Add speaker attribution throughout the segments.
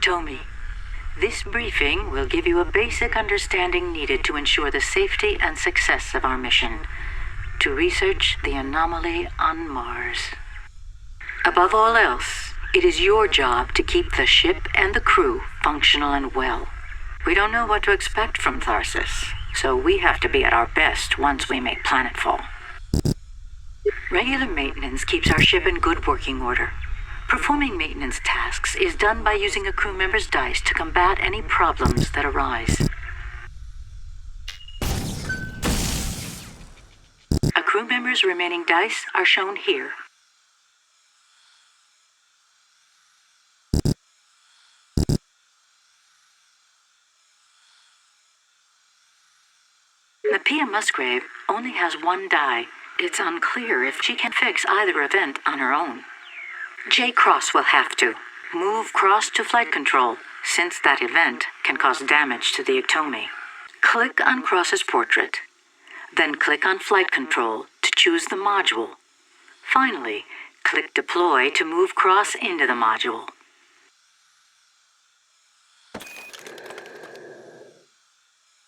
Speaker 1: Tomi. This briefing will give you a basic understanding needed to ensure the safety and success of our mission to research the anomaly on Mars. Above all else, it is your job to keep the ship and the crew functional and well. We don't know what to expect from Tharsis, so we have to be at our best once we make planetfall. Regular maintenance keeps our ship in good working order. Performing maintenance tasks is done by using a crew member's dice to combat any problems that arise. A crew member's remaining dice are shown here. Pia Musgrave only has one die. It's unclear if she can fix either event on her own. J. Cross will have to move Cross to flight control, since that event can cause damage to the Ectomy. Click on Cross's portrait. Then click on flight control to choose the module. Finally, click deploy to move Cross into the module.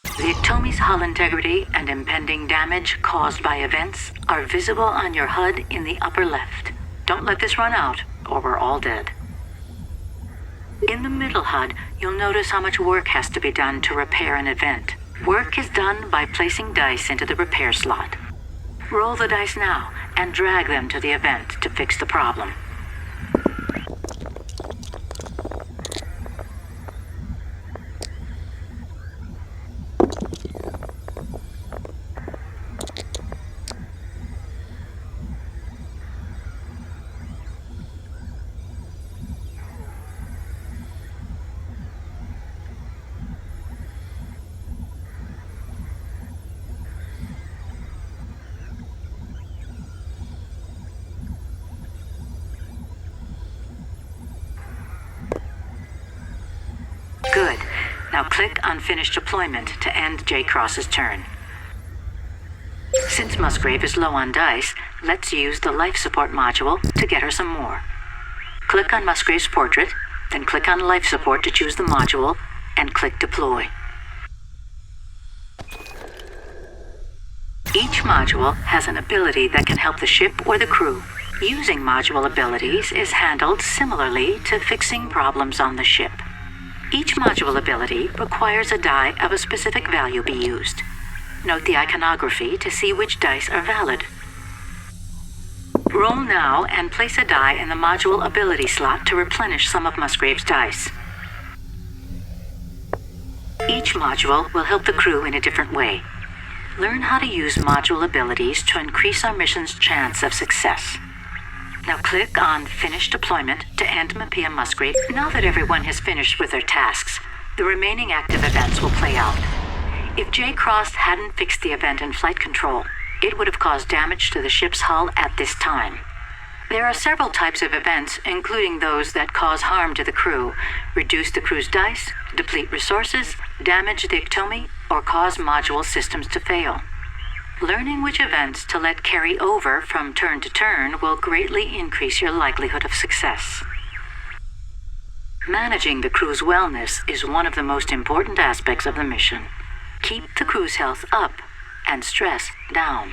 Speaker 1: The Ectomy's hull integrity and impending damage caused by events are visible on your HUD in the upper left. Don't let this run out, or we're all dead. In the middle HUD, you'll notice how much work has to be done to repair an event. Work is done by placing dice into the repair slot. Roll the dice now, and drag them to the event to fix the problem. Good. Now click on Finish Deployment to end J. Cross's turn. Since Musgrave is low on dice, let's use the Life Support module to get her some more. Click on Musgrave's portrait, then click on Life Support to choose the module, and click Deploy. Each module has an ability that can help the ship or the crew. Using module abilities is handled similarly to fixing problems on the ship. Each module ability requires a die of a specific value be used. Note the iconography to see which dice are valid. Roll now and place a die in the module ability slot to replenish some of Musgrave's dice. Each module will help the crew in a different way. Learn how to use module abilities to increase our mission's chance of success. Now click on Finish Deployment to end Pia Musgrave. Now that everyone has finished with their tasks, the remaining active events will play out. If J. Cross hadn't fixed the event in flight control, it would have caused damage to the ship's hull at this time. There are several types of events, including those that cause harm to the crew, reduce the crew's dice, deplete resources, damage the Ectomy, or cause module systems to fail. Learning which events to let carry over from turn to turn will greatly increase your likelihood of success. Managing the crew's wellness is one of the most important aspects of the mission. Keep the crew's health up and stress down.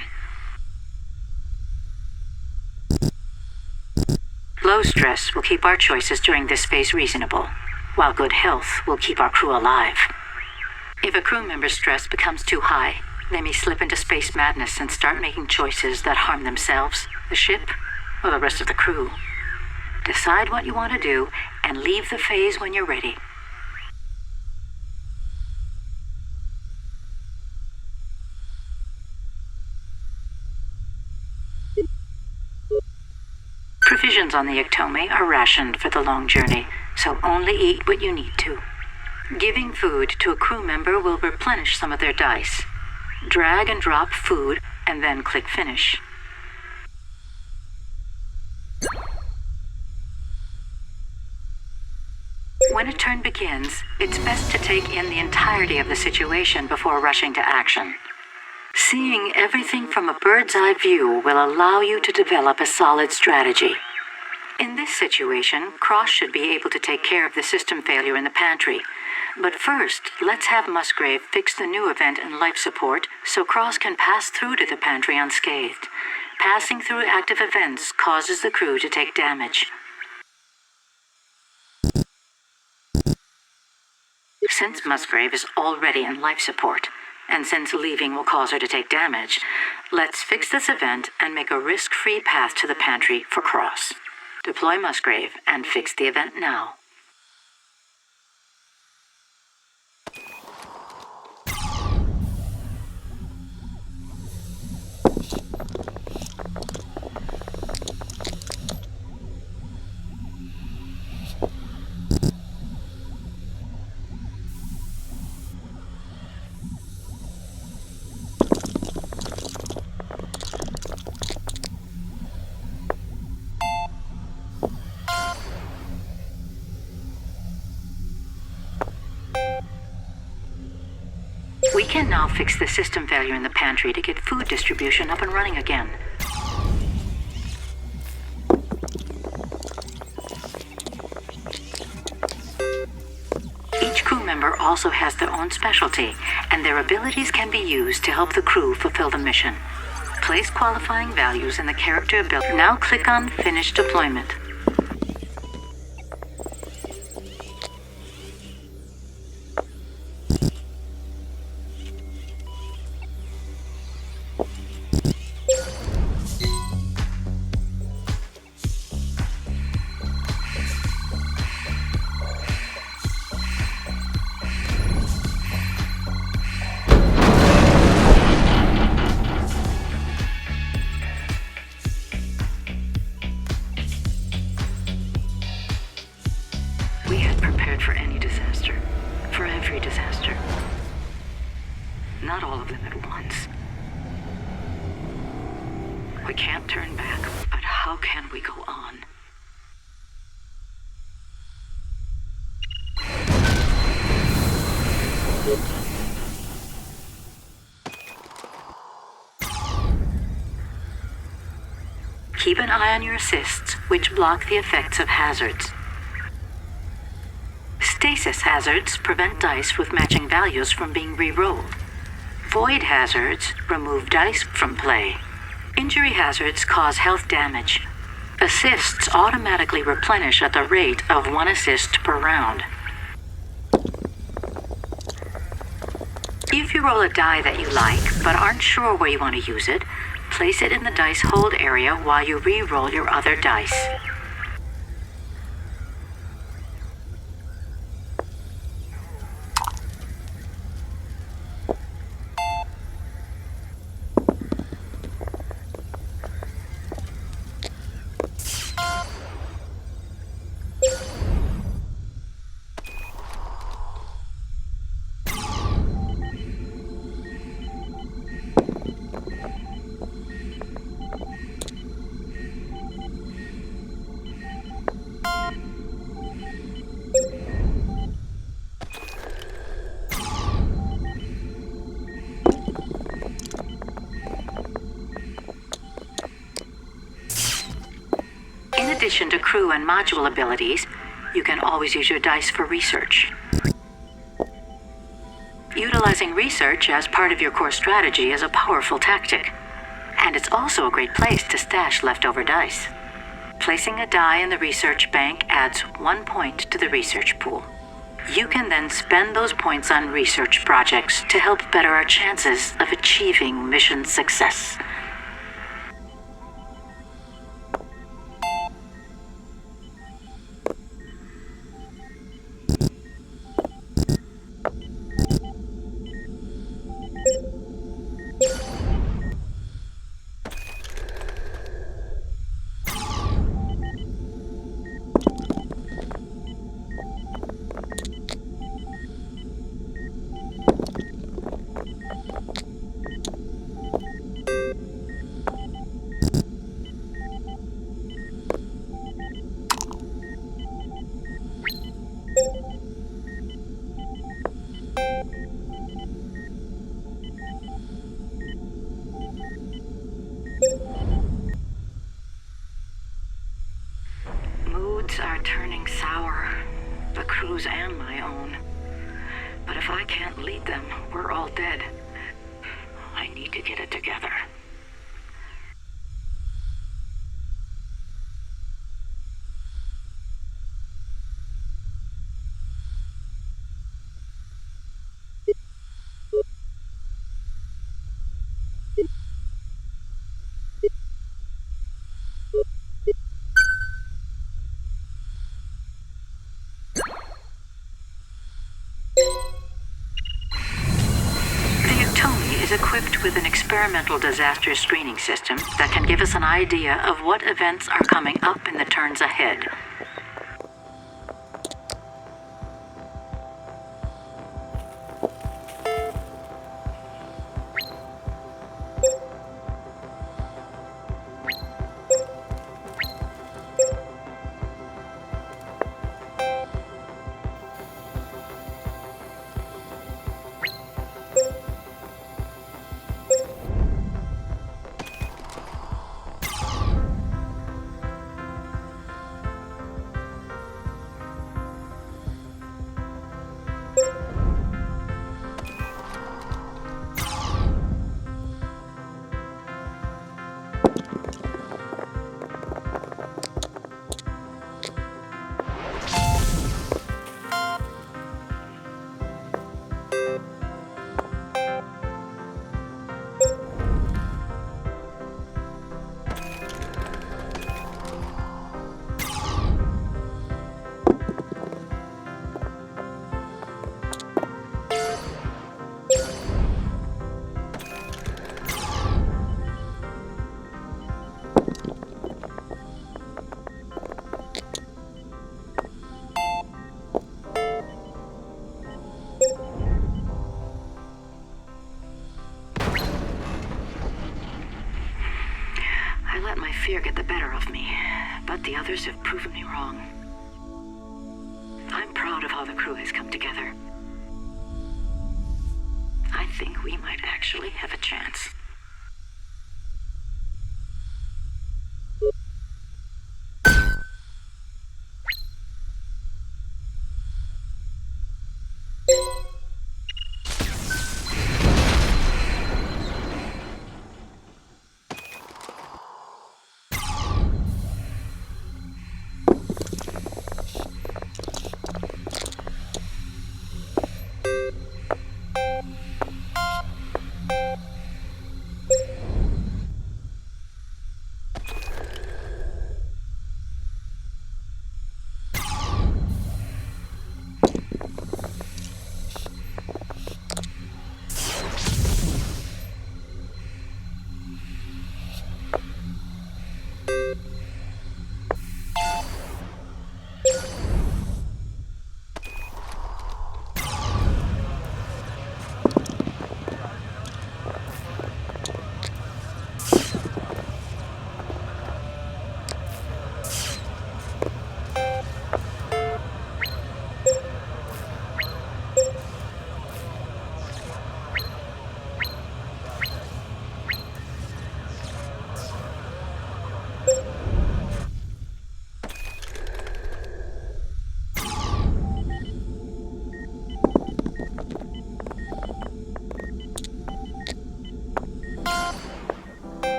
Speaker 1: Low stress will keep our choices during this phase reasonable, while good health will keep our crew alive. If a crew member's stress becomes too high, they may slip into space madness and start making choices that harm themselves, the ship, or the rest of the crew. Decide what you want to do and leave the phase when you're ready. Provisions on the Ectomy are rationed for the long journey, so only eat what you need to. Giving food to a crew member will replenish some of their dice. Drag and drop food, and then click Finish. When a turn begins, it's best to take in the entirety of the situation before rushing to action. Seeing everything from a bird's eye view will allow you to develop a solid strategy. In this situation, Cross should be able to take care of the system failure in the pantry. But first, let's have Musgrave fix the new event in life support so Cross can pass through to the pantry unscathed. Passing through active events causes the crew to take damage. Since Musgrave is already in life support, and since leaving will cause her to take damage, let's fix this event and make a risk-free path to the pantry for Cross. Deploy Musgrave and fix the event now. We can now fix the system failure in the pantry to get food distribution up and running again. Each crew member also has their own specialty, and their abilities can be used to help the crew fulfill the mission. Place qualifying values in the character ability. Now click on Finish Deployment. For any disaster. For every disaster. Not all of them at once. We can't turn back, but how can we go on? Keep an eye on your assists, which block the effects of hazards. Stasis hazards prevent dice with matching values from being re-rolled. Void hazards remove dice from play. Injury hazards cause health damage. Assists automatically replenish at the rate of 1 assist per round. If you roll a die that you like, but aren't sure where you want to use it, place it in the dice hold area while you re-roll your other dice. In addition to crew and module abilities, you can always use your dice for research. Utilizing research as part of your core strategy is a powerful tactic, and it's also a great place to stash leftover dice. Placing a die in the research bank adds 1 point to the research pool. You can then spend those points on research projects to help better our chances of achieving mission success. sour, the crew's and my own. But if I can't lead them, we're all dead. I need to get it together. Is equipped with an experimental disaster screening system that can give us an idea of what events are coming up in the turns ahead. Fear get the better of me, but the others have proven me wrong. I'm proud of how the crew has come together. I think we might actually have a chance.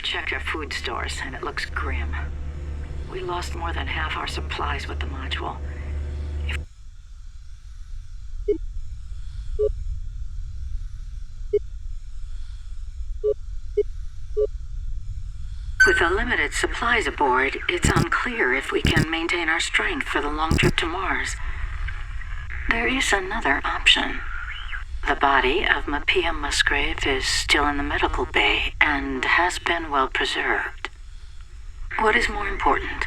Speaker 1: Checked our food stores, and it looks grim. We lost more than half our supplies with the module. With the limited supplies aboard, it's unclear if we can maintain our strength for the long trip to Mars. There is another option. The body of Mapia Musgrave is still in the medical bay and has been well preserved. What is more important?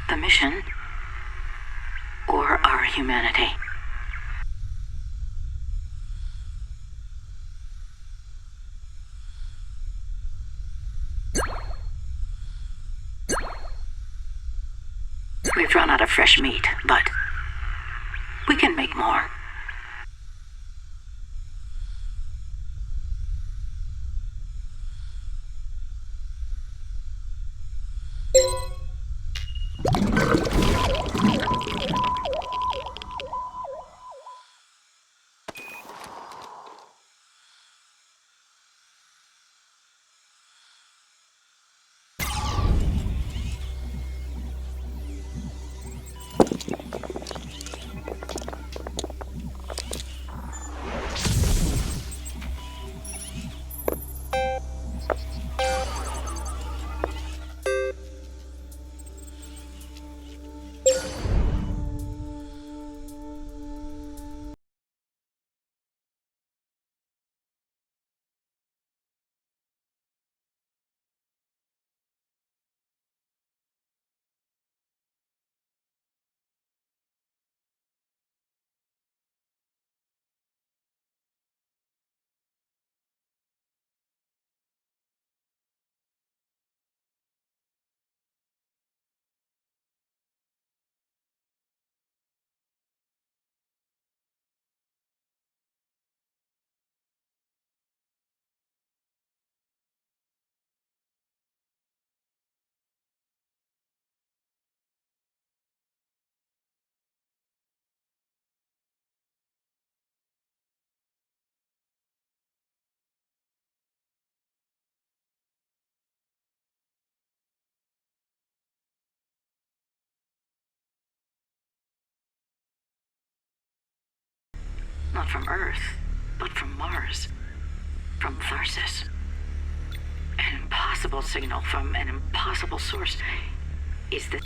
Speaker 1: The mission or our humanity? We've run out of fresh meat, but we can make more. not from Earth, but from Mars. From Tharsis. An impossible signal from an impossible source. Is this